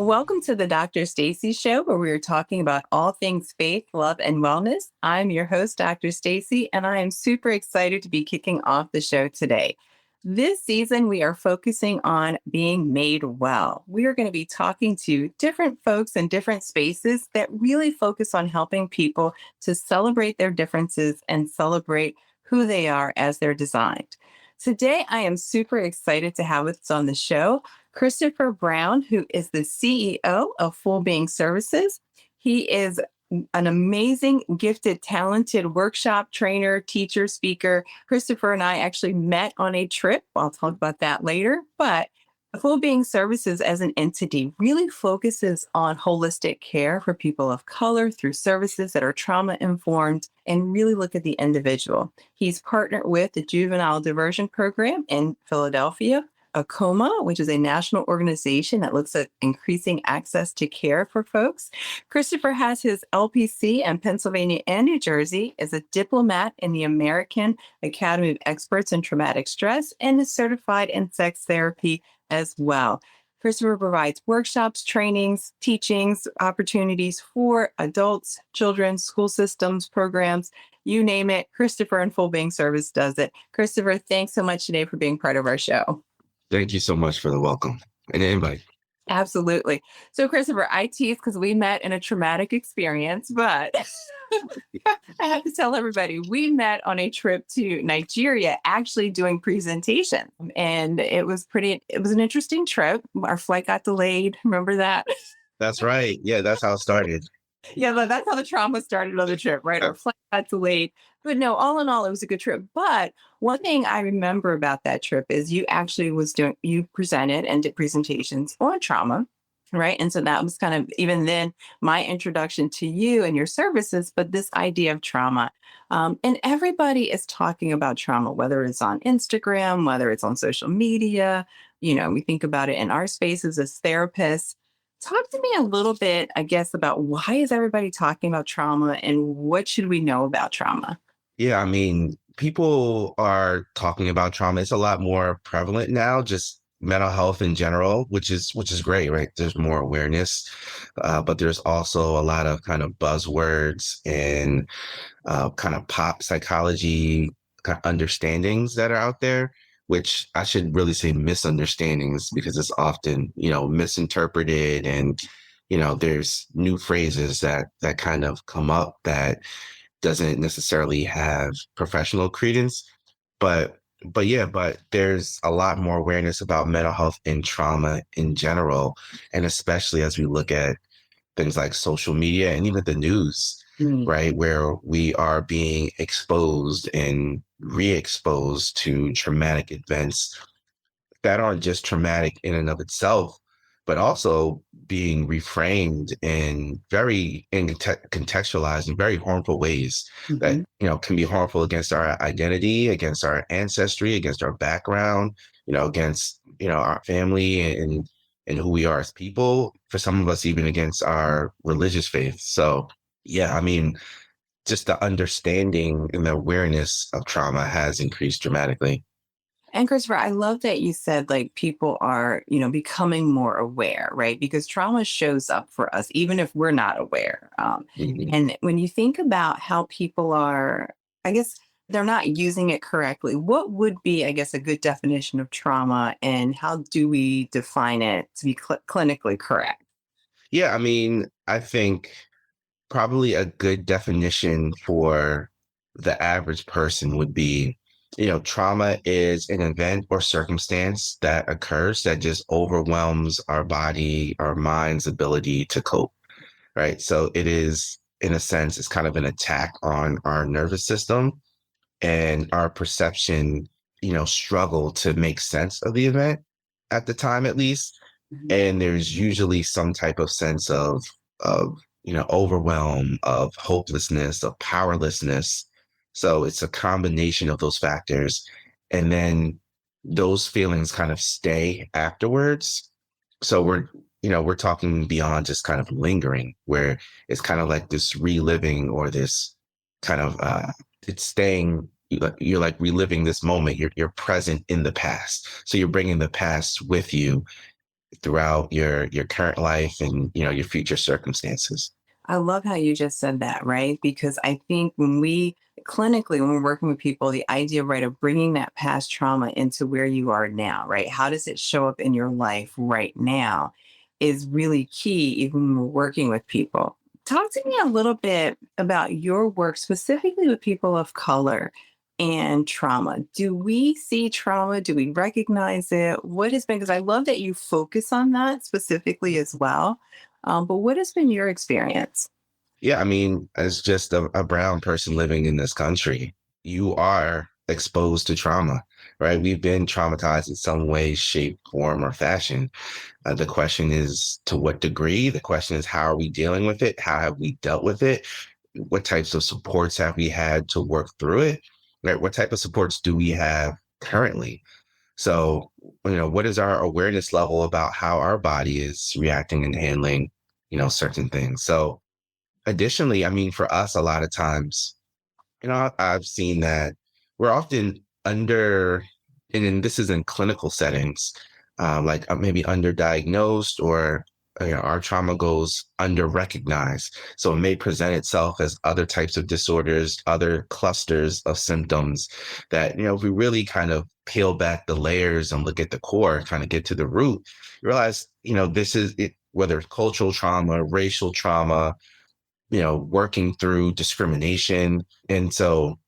Welcome to the Dr. Stacy Show, where we are talking about all things faith, love, and wellness. I'm your host, Dr. Stacy, and I am super excited to be kicking off the show today. This season, we are focusing on being made well. We are going to be talking to different folks in different spaces that really focus on helping people to celebrate their differences and celebrate who they are as they're designed. Today, I am super excited to have with us on the show Christopher Brown, who is the CEO of Full Being Services. He is an amazing, gifted, talented workshop trainer, teacher, speaker. Christopher and I actually met on a trip. I'll talk about that later. But Full Being Services as an entity really focuses on holistic care for people of color through services that are trauma informed and really look at the individual. He's partnered with the Juvenile Diversion Program in Philadelphia, ACOMA, which is a national organization that looks at increasing access to care for folks. Christopher has his LPC in Pennsylvania and New Jersey, is a diplomat in the American Academy of Experts in Traumatic Stress, and is certified in sex therapy as well. Christopher provides workshops, trainings, teachings, opportunities for adults, children, school systems, programs, you name it. Christopher and Full Being Service does it. Christopher, thanks so much today for being part of our show. Thank you so much for the welcome and the invite. Absolutely. So, Christopher, I tease because we met in a traumatic experience, but I have to tell everybody we met on a trip to Nigeria, actually doing presentation. And it was an interesting trip. Our flight got delayed. Remember that? That's right. Yeah, that's how it started. Yeah, but that's how the trauma started on the trip, right? Our flight got delayed. But no, all in all, it was a good trip. But one thing I remember about that trip is you presented and did presentations on trauma, right? And so that was kind of, even then, my introduction to you and your services, but this idea of trauma. And everybody is talking about trauma, whether it's on Instagram, whether it's on social media. We think about it in our spaces as therapists. Talk to me a little bit, I guess, about why is everybody talking about trauma and what should we know about trauma? Yeah, I mean, people are talking about trauma. It's a lot more prevalent now, just mental health in general, which is great, right? There's more awareness, but there's also a lot of kind of buzzwords and kind of pop psychology kind of understandings that are out there, which I should really say misunderstandings because it's often, misinterpreted and, there's new phrases that kind of come up that doesn't necessarily have professional credence. But there's a lot more awareness about mental health and trauma in general. And especially as we look at things like social media and even the news, right? Where we are being exposed and re-exposed to traumatic events that aren't just traumatic in and of itself, but also being reframed contextualized in very harmful ways that, can be harmful against our identity, against our ancestry, against our background, against, our family and who we are as people, for some of us, even against our religious faith. So, yeah, I mean, just the understanding and the awareness of trauma has increased dramatically. And Christopher, I love that you said like people are, becoming more aware, right? Because trauma shows up for us, even if we're not aware. Mhm. And when you think about how people are, I guess they're not using it correctly, what would be, I guess, a good definition of trauma and how do we define it to be clinically correct? Yeah, I mean, I think probably a good definition for the average person would be, trauma is an event or circumstance that occurs that just overwhelms our body, our mind's ability to cope, right? So it is, in a sense, it's kind of an attack on our nervous system and our perception, struggle to make sense of the event at the time, at least. Mhm. And there's usually some type of sense of overwhelm, of hopelessness, of powerlessness. So it's a combination of those factors. And then those feelings kind of stay afterwards. So we're talking beyond just kind of lingering, where it's kind of like this reliving or this kind of it's staying. You're like reliving this moment. You're present in the past, so you're bringing the past with you, throughout your current life and your future circumstances. I love how you just said that, right? Because I think when we clinically, when we're working with people, the idea, right, of bringing that past trauma into where you are now, right? How does it show up in your life right now is really key, even when we're working with people. Talk to me a little bit about your work, specifically with people of color and trauma. Do we see trauma? Do we recognize it? What has been, because I love that you focus on that specifically as well, but what has been your experience? Yeah, I mean, as just a brown person living in this country, you are exposed to trauma, right? We've been traumatized in some way, shape, form, or fashion. The question is to what degree? The question is how are we dealing with it? How have we dealt with it? What types of supports have we had to work through it? Right? What type of supports do we have currently? So, what is our awareness level about how our body is reacting and handling, certain things? So, additionally, I mean, for us, a lot of times, I've seen that we're often and this is in clinical settings, like maybe underdiagnosed or our trauma goes under recognized. So it may present itself as other types of disorders, other clusters of symptoms that, if we really kind of peel back the layers and look at the core, kind of get to the root, you realize, this is it, whether it's cultural trauma, racial trauma, working through discrimination. And so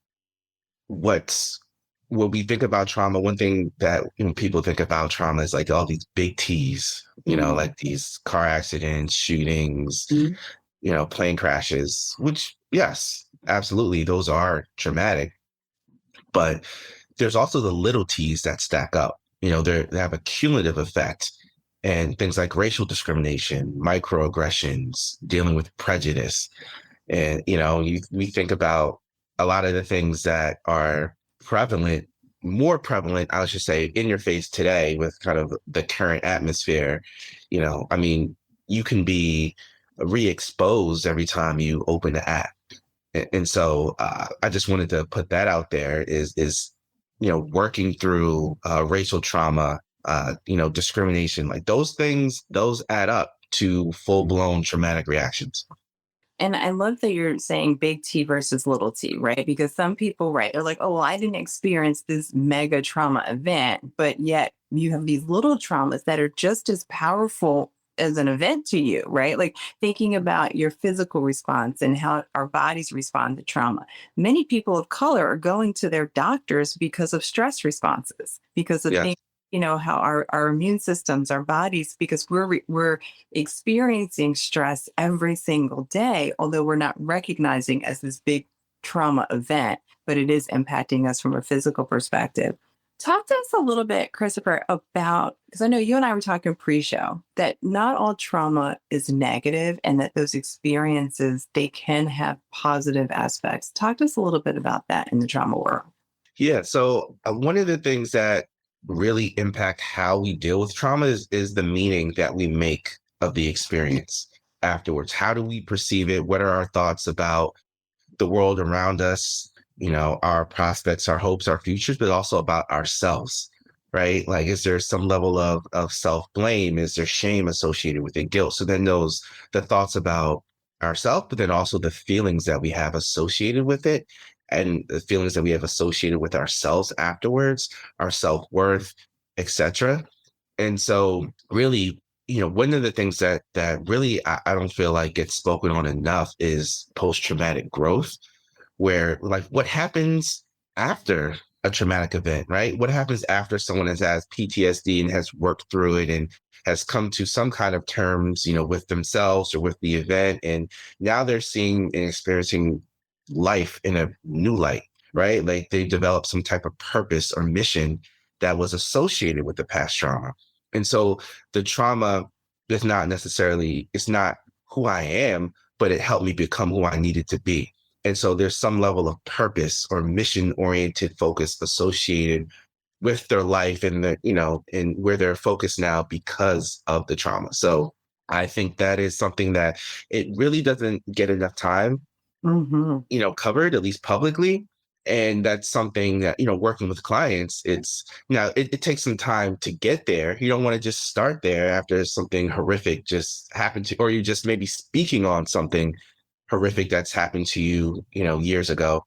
what's when we think about trauma, one thing that people think about trauma is like all these big T's, like these car accidents, shootings, Mhm. plane crashes, which yes, absolutely, those are traumatic. But there's also the little T's that stack up. They have a cumulative effect. And things like racial discrimination, microaggressions, dealing with prejudice, and, we think about a lot of the things that are prevalent, more prevalent, I should say, in your face today with kind of the current atmosphere. I mean, you can be re-exposed every time you open the app. And so I just wanted to put that out there is, working through racial trauma, discrimination, like those things, those add up to full blown traumatic reactions. And I love that you're saying big T versus little t, right? Because some people, right, are like, oh, well, I didn't experience this mega trauma event, but yet you have these little traumas that are just as powerful as an event to you, right? Like thinking about your physical response and how our bodies respond to trauma. Many people of color are going to their doctors because of stress responses, because of things, Yes. how our immune systems, our bodies, because we're experiencing stress every single day, although we're not recognizing as this big trauma event, but it is impacting us from a physical perspective. Talk to us a little bit, Christopher, about, because I know you and I were talking pre-show, that not all trauma is negative and that those experiences, they can have positive aspects. Talk to us a little bit about that in the trauma world. Yeah. So one of the things that really impact how we deal with trauma is the meaning that we make of the experience afterwards. How do we perceive it? What are our thoughts about the world around us, our prospects, our hopes, our futures, but also about ourselves, right? Like, is there some level of self-blame? Is there shame associated with it, guilt? So then the thoughts about ourselves, but then also the feelings that we have associated with it and the feelings that we have associated with ourselves afterwards, our self-worth, etc. And so really, one of the things that really I don't feel like gets spoken on enough is post-traumatic growth, where like what happens after a traumatic event, right? What happens after someone has PTSD and has worked through it and has come to some kind of terms, with themselves or with the event. And now they're seeing and experiencing life in a new light, right? Like they develop some type of purpose or mission that was associated with the past trauma. And so the trauma is not necessarily, it's not who I am, but it helped me become who I needed to be. And so there's some level of purpose or mission oriented focus associated with their life and and where they're focused now because of the trauma. So I think that is something that it really doesn't get enough time, Mhm. covered, at least publicly. And that's something that, working with clients, it takes some time to get there. You don't want to just start there after something horrific just happened to, or you just maybe speaking on something horrific that's happened to you, years ago.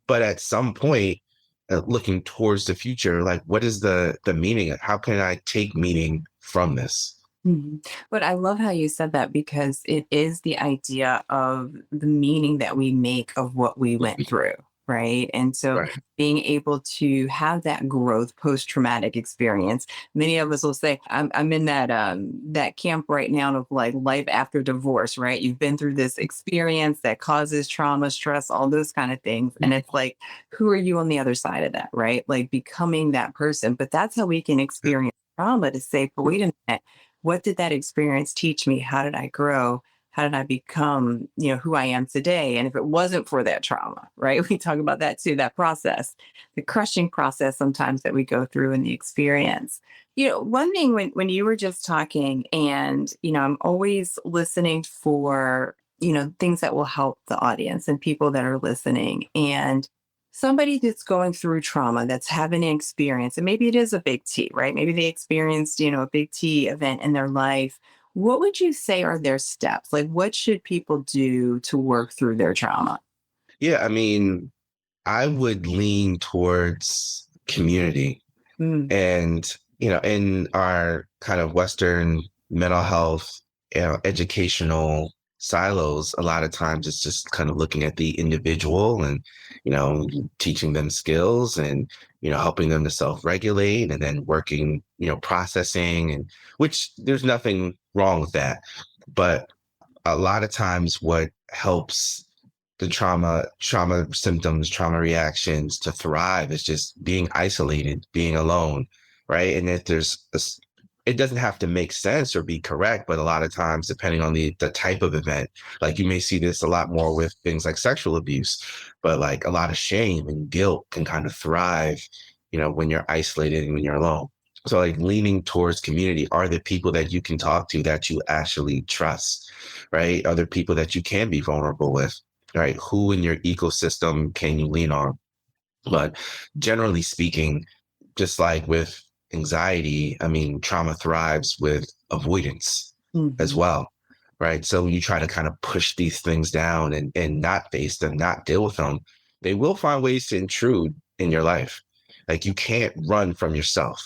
But at some point, looking towards the future, like what is the meaning? How can I take meaning from this? Mhm. But I love how you said that because it is the idea of the meaning that we make of what we went through, right? And so Right. being able to have that growth post traumatic experience, many of us will say, I'm in that camp right now of like life after divorce, right? You've been through this experience that causes trauma, stress, all those kind of things. And it's like, who are you on the other side of that, right? Like becoming that person. But that's how we can experience trauma to say, but wait a minute, what did that experience teach me? How did I grow? How did I become, who I am today? And if it wasn't for that trauma, right? We talk about that too, that process, the crushing process sometimes that we go through in the experience. One thing when you were just talking, and I'm always listening for, things that will help the audience and people that are listening. And somebody that's going through trauma, that's having an experience, and maybe it is a big T, right? Maybe they experienced, a big T event in their life. What would you say are their steps? Like, what should people do to work through their trauma? Yeah. I mean, I would lean towards community. Mm, And, in our kind of Western mental health, educational silos, a lot of times it's just kind of looking at the individual and, teaching them skills and, helping them to self-regulate and then working, processing, and which there's nothing wrong with that. But a lot of times what helps the trauma symptoms, trauma reactions to thrive is just being isolated, being alone, right? And if it doesn't have to make sense or be correct, but a lot of times, depending on the type of event, like you may see this a lot more with things like sexual abuse, but like a lot of shame and guilt can kind of thrive, when you're isolated and when you're alone. So like leaning towards community are the people that you can talk to that you actually trust, right? Are the people that you can be vulnerable with, right? Who in your ecosystem can you lean on? But generally speaking, just like with anxiety, I mean, trauma thrives with avoidance as mhm. well, right? So when you try to kind of push these things down and not face them, not deal with them, they will find ways to intrude in your life. Like you can't run from yourself.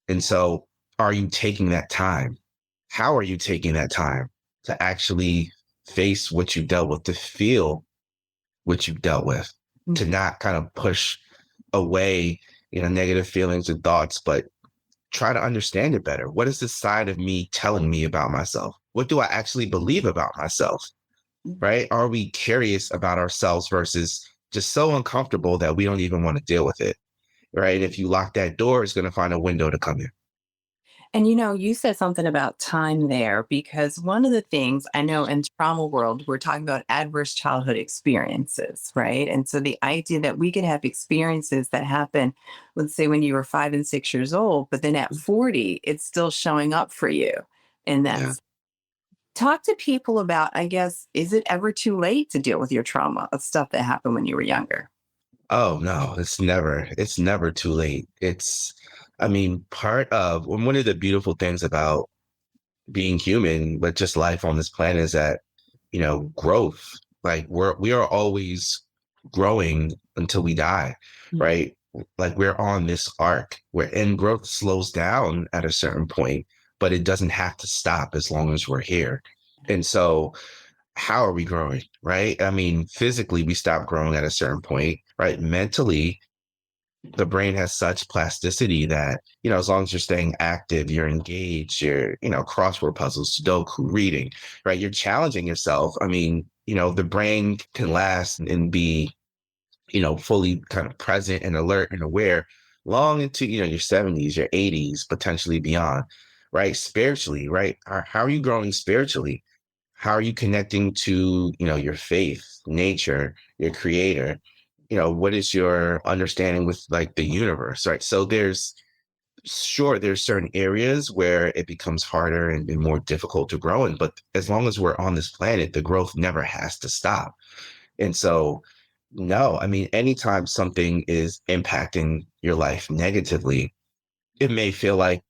And so are you taking that time? How are you taking that time to actually face what you dealt with, to feel what you've dealt with, to Mhm. not kind of push away, negative feelings and thoughts, but try to understand it better. What is this side of me telling me about myself? What do I actually believe about myself? Right? Are we curious about ourselves versus just so uncomfortable that we don't even want to deal with it? Right? If you lock that door, it's going to find a window to come in. And you said something about time there because one of the things I know in trauma world, we're talking about adverse childhood experiences, right? And so the idea that we could have experiences that happen, let's say when you were 5 and 6 years old, but then at 40, it's still showing up for you. And Yeah. that's talk to people about, I guess, is it ever too late to deal with your trauma of stuff that happened when you were younger? Oh no, it's never too late. I mean, part of one of the beautiful things about being human, but just life on this planet is that, growth, like we are always growing until we die, Mm. right? Like we're on this arc where and growth slows down at a certain point, but it doesn't have to stop as long as we're here. And so how are we growing, right? I mean, physically, we stop growing at a certain point, right? Mentally, the brain has such plasticity that, as long as you're staying active, you're engaged, you're, crossword puzzles, Sudoku, reading, right? You're challenging yourself. I mean, the brain can last and be, fully kind of present and alert and aware long into, your 70s, your 80s, potentially beyond, right? Spiritually, right? How are you growing spiritually? How are you connecting to, your faith, nature, your creator? What is your understanding with like the universe, right? So there's certain areas where it becomes harder and more difficult to grow in, but as long as we're on this planet, the growth never has to stop. And so No, I mean, anytime something is impacting your life negatively, it may feel like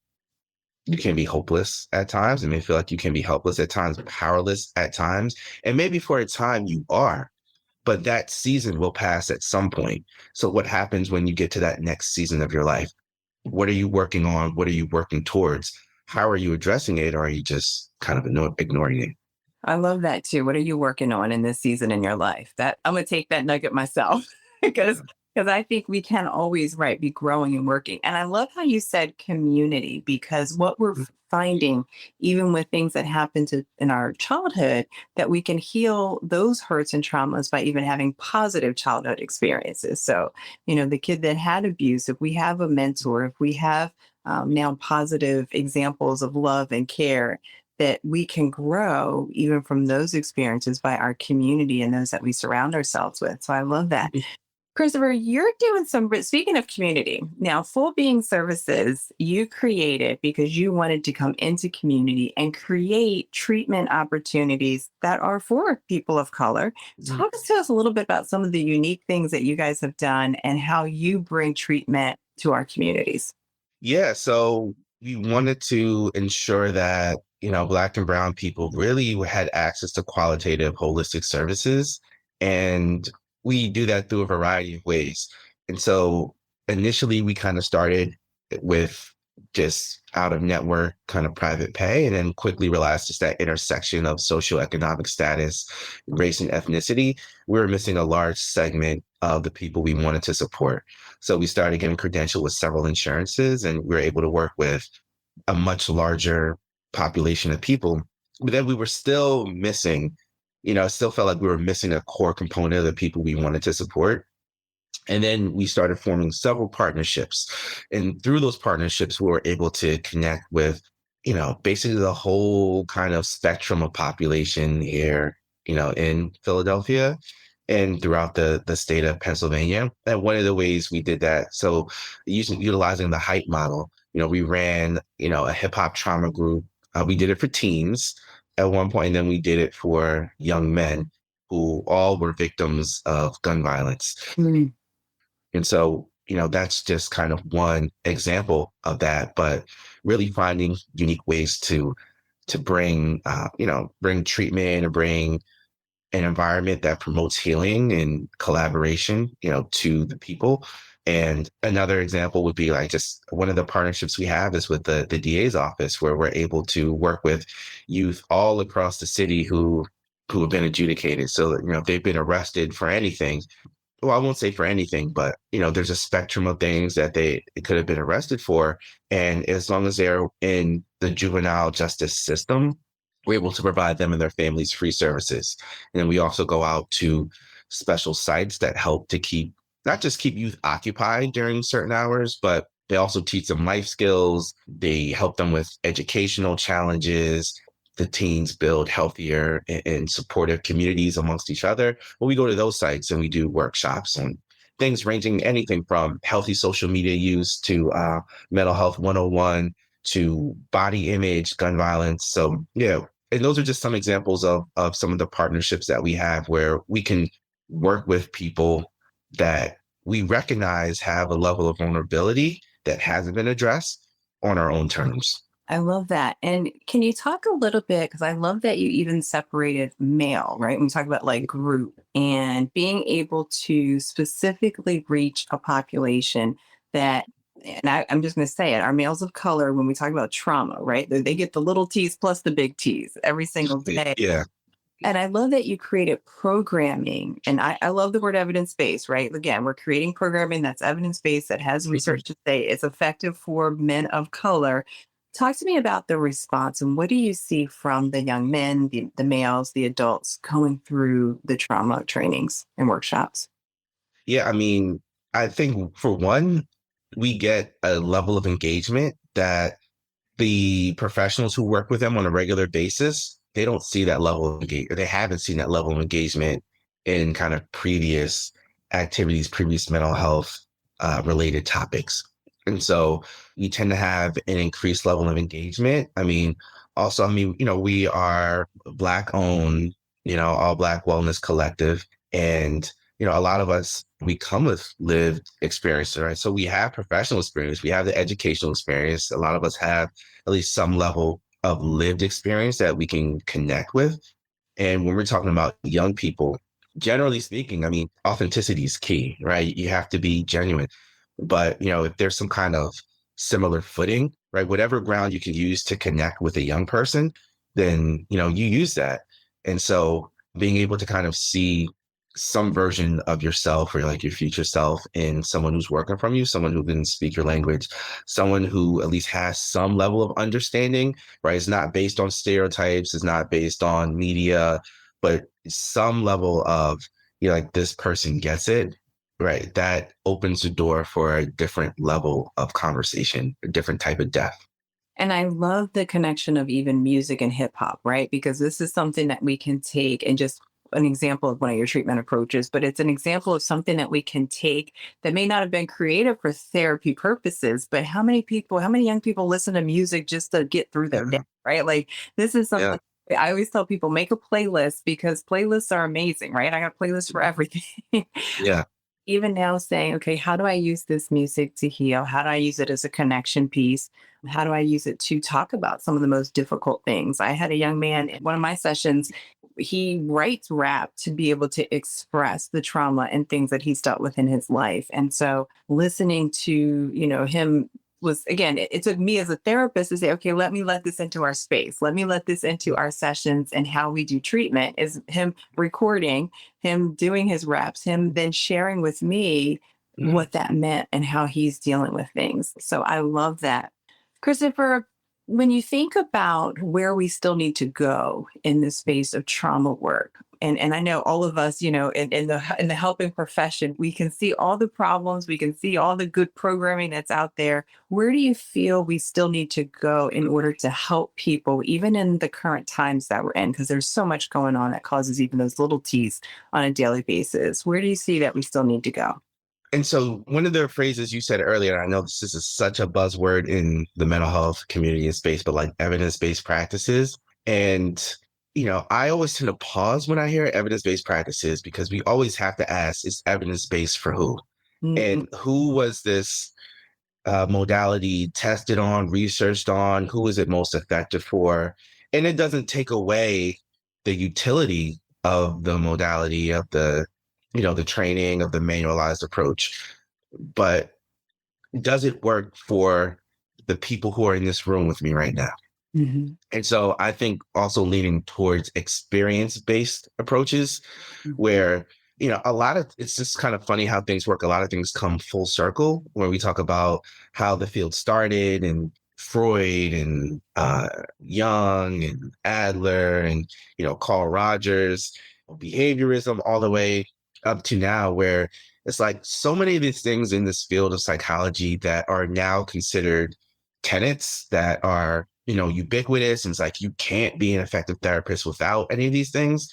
you can be hopeless at times. It may feel like you can be helpless at times, powerless at times. And maybe for a time you are, but that season will pass at some point. So, what happens when you get to that next season of your life? What are you working on? What are you working towards? How are you addressing it? Or are you just kind of ignoring it? I love that too. What are you working on in this season in your life? That I'm gonna take that nugget myself because I think we can always be growing and working. And I love how you said community because what we're finding, even with things that happened in our childhood, that we can heal those hurts and traumas by even having positive childhood experiences. So, the kid that had abuse, if we have a mentor, if we have now positive examples of love and care, that we can grow even from those experiences by our community and those that we surround ourselves with. So I love that. Christopher, you're doing speaking of community, now Full Being Services, you created because you wanted to come into community and create treatment opportunities that are for people of color. Talk to us a little bit about some of the unique things that you guys have done and how you bring treatment to our communities. Yeah, so we wanted to ensure that, Black and Brown people really had access to qualitative holistic services. And we do that through a variety of ways. And so initially we kind of started with just out of network kind of private pay, and then quickly realized just that intersection of socioeconomic status, race, and ethnicity, we were missing a large segment of the people we wanted to support. So we started getting credentialed with several insurances, and we were able to work with a much larger population of people. But then we were still missing, it still felt like we were missing a core component of the people we wanted to support. And then we started forming several partnerships. And through those partnerships, we were able to connect with, basically the whole kind of spectrum of population here, in Philadelphia and throughout the state of Pennsylvania. And one of the ways we did that, so utilizing the height model, we ran, a hip hop trauma group. We did it for teens at one point, and then we did it for young men who all were victims of gun violence. And so, that's just kind of one example of that, but really finding unique ways to bring, bring treatment and bring an environment that promotes healing and collaboration, to the people. And another example would be like just one of the partnerships we have is with the DA's office, where we're able to work with youth all across the city who have been adjudicated. So, if they've been arrested for anything, well, I won't say for anything, but there's a spectrum of things that they could have been arrested for. And as long as they're in the juvenile justice system, we're able to provide them and their families free services. And then we also go out to special sites that help to not just keep youth occupied during certain hours, but they also teach them life skills. They help them with educational challenges. The teens build healthier and supportive communities amongst each other. Well, we go to those sites and we do workshops and things ranging anything from healthy social media use to mental health 101 to body image, gun violence. So yeah, and those are just some examples of some of the partnerships that we have where we can work with people that we recognize have a level of vulnerability that hasn't been addressed on our own terms. I love that. And can you talk a little bit? Because I love that you even separated male, right? When we talk about like group and being able to specifically reach a population that, and I'm just going to say it, our males of color, when we talk about trauma, right? They get the little T's plus the big T's every single day. Yeah. And I love that you created programming. And I love the word evidence based, right? Again, we're creating programming that's evidence based, that has research to say it's effective for men of color. Talk to me about the response and what do you see from the young men, the males, the adults going through the trauma trainings and workshops? Yeah, I mean, I think for one, we get a level of engagement that the professionals who work with them on a regular basis, they don't see that level of engagement. They haven't seen that level of engagement in kind of previous activities, previous mental health related topics. And so you tend to have an increased level of engagement. I mean, also, we are Black owned, all Black wellness collective. And a lot of us, we come with lived experience, right? So we have professional experience, we have the educational experience. A lot of us have at least some level of lived experience that we can connect with. And when we're talking about young people, generally speaking, I mean, authenticity is key, right? You have to be genuine. But, if there's some kind of similar footing, right? Whatever ground you can use to connect with a young person, then, you use that. And so being able to kind of see some version of yourself or like your future self in someone who's working from you, someone who can speak your language, someone who at least has some level of understanding, right? It's not based on stereotypes, it's not based on media, but some level of, like this person gets it, right? That opens the door for a different level of conversation, a different type of depth. And I love the connection of even music and hip hop, right? Because this is something that we can take and just an example of one of your treatment approaches, but it's an example of something that we can take that may not have been created for therapy purposes. But how many people, how many young people listen to music just to get through their day, Yeah. right? Like this is Yeah. something I always tell people make a playlist because playlists are amazing, right? I got playlists for everything. Yeah. Even now saying, okay, how do I use this music to heal? How do I use it as a connection piece? How do I use it to talk about some of the most difficult things? I had a young man in one of my sessions, he writes rap to be able to express the trauma and things that he's dealt with in his life. And so listening to, him was again, it took me as a therapist to say, okay, let me let this into our space. Let me let this into our sessions and how we do treatment is him recording, him doing his reps, him then sharing with me Mhm. what that meant and how he's dealing with things. So I love that. Christopher, when you think about where we still need to go in the space of trauma work, and I know all of us, in the helping profession, we can see all the problems, we can see all the good programming that's out there. Where do you feel we still need to go in order to help people, even in the current times that we're in? Because there's so much going on that causes even those little T's on a daily basis. Where do you see that we still need to go? And so one of the phrases you said earlier, I know this is such a buzzword in the mental health community and space, but like evidence-based practices. And, I always tend to pause when I hear evidence-based practices because we always have to ask, is evidence-based for who? Mhm. And who was this modality tested on, researched on? Who is it most effective for? And it doesn't take away the utility of the modality of the training of the manualized approach, but does it work for the people who are in this room with me right now? Mhm. And so I think also leaning towards experience-based approaches Mhm. where, a lot of it's just kind of funny how things work. A lot of things come full circle when we talk about how the field started and Freud and Jung and Adler and, Carl Rogers, behaviorism all the way up to now, where it's like so many of these things in this field of psychology that are now considered tenets that are ubiquitous, and it's like you can't be an effective therapist without any of these things.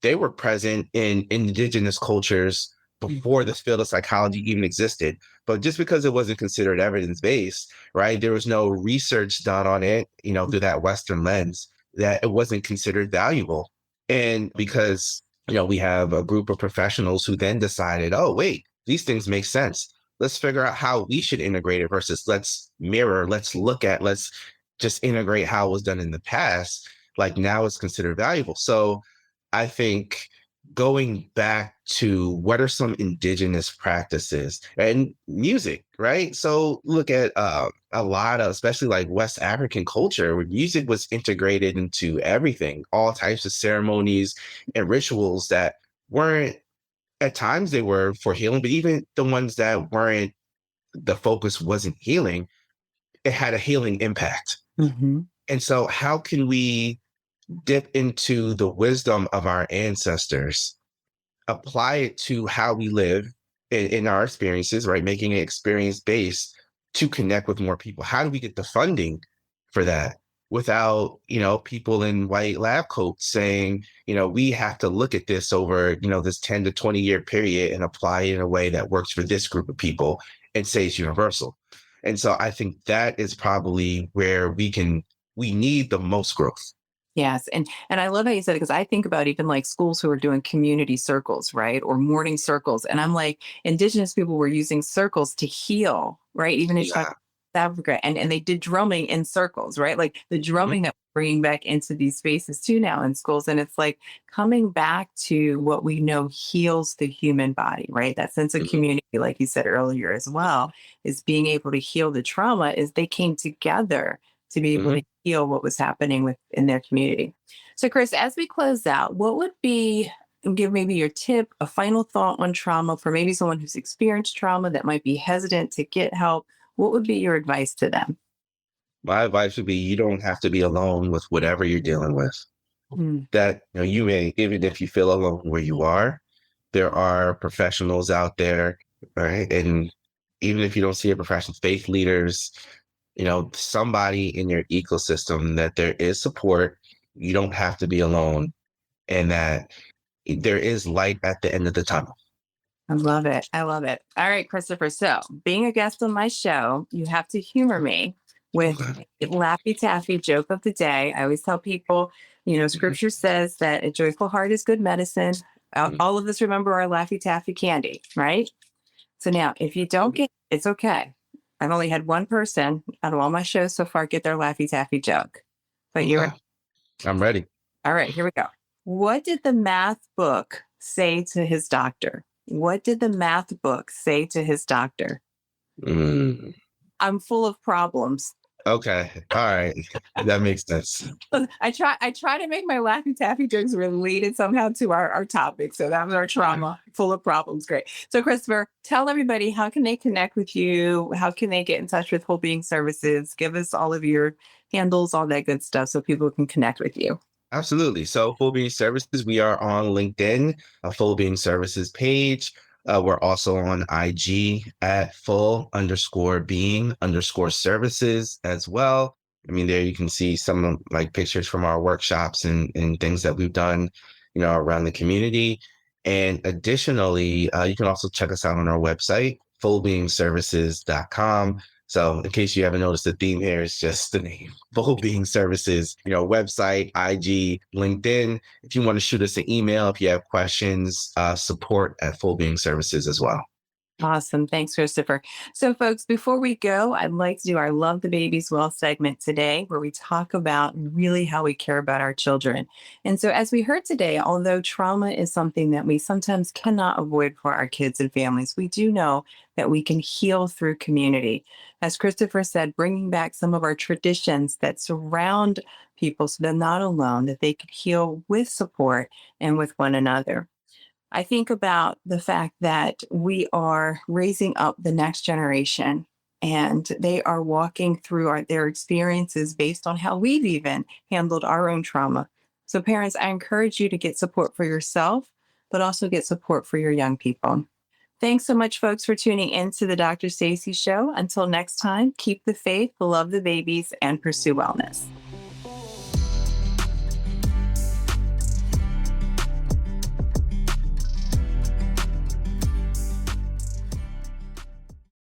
They were present in indigenous cultures before this field of psychology even existed, but just because it wasn't considered evidence-based, right, there was no research done on it, through that Western lens, that it wasn't considered valuable. And because we have a group of professionals who then decided, oh wait, these things make sense, let's figure out how we should integrate it versus let's mirror, let's just integrate how it was done in the past. Like now it's considered valuable. So I think going back to what are some indigenous practices and music, right? So look at a lot of, especially like West African culture, where music was integrated into everything, all types of ceremonies and rituals that weren't, at times they were for healing, but even the ones that weren't, the focus wasn't healing, it had a healing impact. Mhm. And so, how can we dip into the wisdom of our ancestors, apply it to how we live in our experiences, right? Making it experience based to connect with more people. How do we get the funding for that without, people in white lab coats saying, we have to look at this over, this 10 to 20-year period and apply it in a way that works for this group of people and say it's universal. And so I think that is probably where we need the most growth. Yes. And I love how you said it because I think about even like schools who are doing community circles, right? Or morning circles. And I'm like, indigenous people were using circles to heal, right? Even if you talk Yeah. about Africa and they did drumming in circles, right? Like the Mhm. drumming that we're bringing back into these spaces too now in schools. And it's like coming back to what we know heals the human body, right? That sense of Mhm. community, like you said earlier as well, is being able to heal the trauma is they came together to be able Mhm. to heal what was happening within their community. So, Chris, as we close out, what would be give maybe your tip, a final thought on trauma for maybe someone who's experienced trauma that might be hesitant to get help? What would be your advice to them? My advice would be you don't have to be alone with whatever you're dealing with. Mm, That you may, even if you feel alone where you are, there are professionals out there, right? And even if you don't see a professional, faith leaders, somebody in your ecosystem, that there is support. You don't have to be alone, and that there is light at the end of the tunnel. I love it. I love it. All right, Christopher. So, being a guest on my show, you have to humor me with Okay. a Laffy Taffy joke of the day. I always tell people, Mhm. scripture says that a joyful heart is good medicine. All of us remember our Laffy Taffy candy, right? So now, if you don't get, it's okay. I've only had one person out of all my shows so far get their Laffy Taffy joke. But you're Okay. I'm ready. all right. Here we go. What did the math book say to his doctor? What did the math book say to his doctor? Mm, I'm full of problems. okay. All right. That makes sense. I try to make my Laffy Taffy jokes related somehow to our topic. So that was our trauma, full of problems. Great. So Christopher, tell everybody how can they connect with you? How can they get in touch with Whole Being Services? Give us all of your handles, all that good stuff so people can connect with you. Absolutely. So, Full Being Services, we are on LinkedIn, a Full Being Services page. We're also on IG at full_being_services as well. I mean, there you can see some like pictures from our workshops and things that we've done, around the community. And additionally, you can also check us out on our website, fullbeingservices.com. So, in case you haven't noticed, the theme here is just the name, Full Being Services, website, IG, LinkedIn. If you want to shoot us an email, if you have questions, support at Full Being Services as well. Awesome. Thanks, Christopher. So, folks, before we go, I'd like to do our Love the Babies Well segment today, where we talk about really how we care about our children. And so, as we heard today, although trauma is something that we sometimes cannot avoid for our kids and families, we do know that we can heal through community. As Christopher said, bringing back some of our traditions that surround people so they're not alone, that they can heal with support and with one another. I think about the fact that we are raising up the next generation and they are walking through their experiences based on how we've even handled our own trauma. So, parents, I encourage you to get support for yourself, but also get support for your young people. Thanks so much, folks, for tuning in to the Dr. Stacy Show. Until next time, keep the faith, love the babies, and pursue wellness.